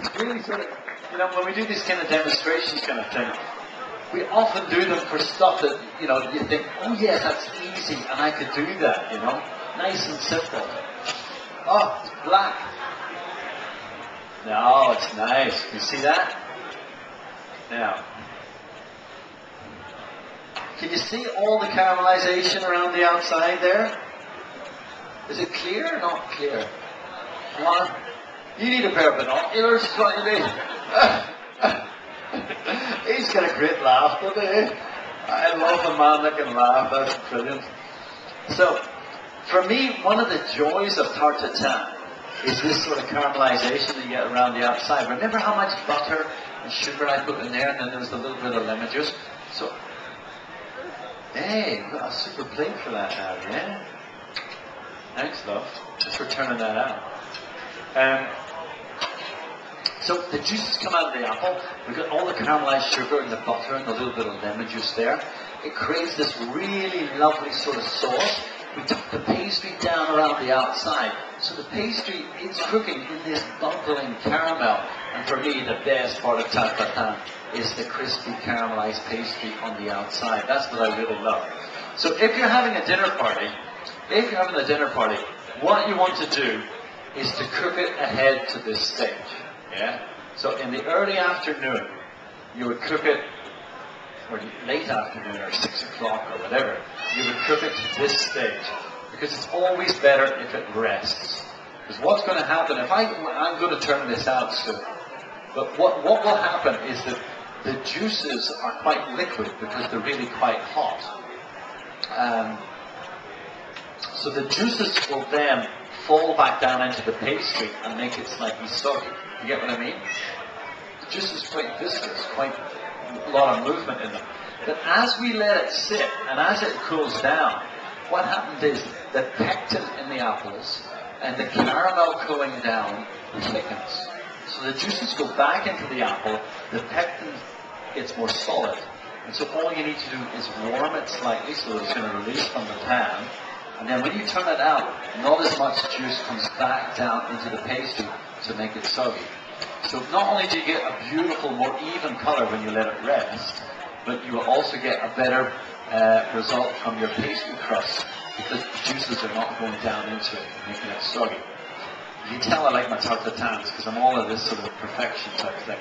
it's really sort of, you know, when we do these kind of demonstrations kind of thing, we often do them for stuff that, you know, you think, oh yes, that's easy, and I could do that, you know, nice and simple. Oh, it's black. No, it's nice. You see that? Now, can you see all the caramelization around the outside there? Is it clear or not clear? Come on. You need a pair of binoculars, is what you need. He's got a great laugh, doesn't he? I love a man that can laugh. That's brilliant. So, for me, one of the joys of tarte tatin is this sort of caramelization that you get around the outside. Remember how much butter and sugar I put in there, and then there was a little bit of lemon juice? So, hey, we've got a super plate for that now, yeah? Thanks, love. Just for turning that out. So the juices come out of the apple. We've got all the caramelized sugar and the butter and a little bit of lemon juice there. It creates this really lovely sort of sauce. We took the pastry down around the outside. So the pastry is cooking in this bubbling caramel. And for me, the best part of tarte tatin is the crispy caramelized pastry on the outside. That's what I really love. So if you're having a dinner party, what you want to do is to cook it ahead to this stage. Yeah? So in the early afternoon, you would cook it, or late afternoon, or 6 o'clock, or whatever. You would cook it to this stage. Because it's always better if it rests. Because what's going to happen, I'm going to turn this out soon, but what will happen is that the juices are quite liquid because they're really quite hot. So the juices will then fall back down into the pastry and make it slightly soggy. You get what I mean? The juice is quite viscous, quite a lot of movement in them. But as we let it sit and as it cools down, what happens is the pectin in the apples and the caramel cooling down thickens. So the juices go back into the apple, the pectin gets more solid. And so all you need to do is warm it slightly so it's going to release from the pan. And then when you turn it out, not as much juice comes back down into the pastry to make it soggy. So not only do you get a beautiful, more even color when you let it rest, but you will also get a better result from your pastry crust because the juices are not going down into it and making it soggy. You can tell I like my tarte tatins because I'm all of this sort of perfection type thing.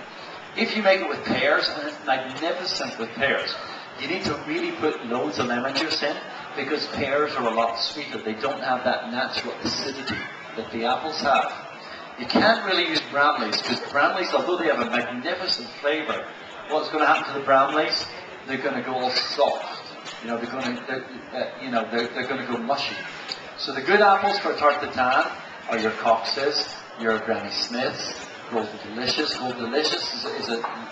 If you make it with pears, and it's magnificent with pears, you need to really put loads of lemon juice in because pears are a lot sweeter. They don't have that natural acidity that the apples have. You can't really use Bramleys because Bramleys, although they have a magnificent flavour, what's going to happen to the Bramleys? They're going to go all soft. You know, they're going to go mushy. So the good apples for tarte tatin are your Coxes, your Granny Smiths, Golden Delicious. Golden Delicious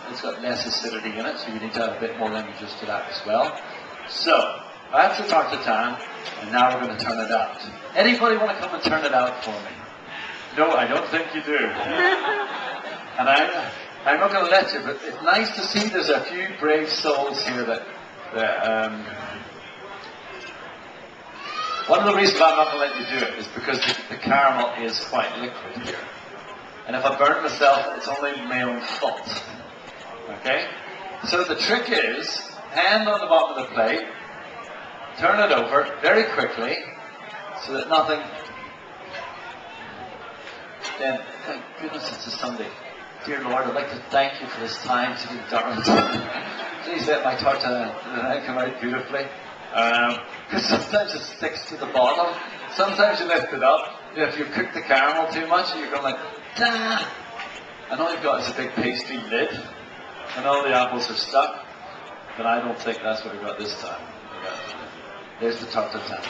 it's got less acidity in it, so you need to add a bit more lemon juice to that as well. So that's the tarte tatin, and now we're going to turn it out. Anybody want to come and turn it out for me? No, I don't think you do. And I'm not going to let you, but it's nice to see there's a few brave souls here that one of the reasons I'm not going to let you do it is because the caramel is quite liquid here. And if I burn myself, it's only my own fault. Okay? So the trick is, hand on the bottom of the plate, turn it over very quickly, so that nothing... Then, thank goodness it's a Sunday. Dear Lord, I'd like to thank you for this time to be Darlington. Please let my tarte tatin come out beautifully. Because sometimes it sticks to the bottom. Sometimes you lift it up. If you cook the caramel too much, you're going like, da! And all you've got is a big pastry lid. And all the apples are stuck. But I don't think that's what we got this time. There's the tarte tatin.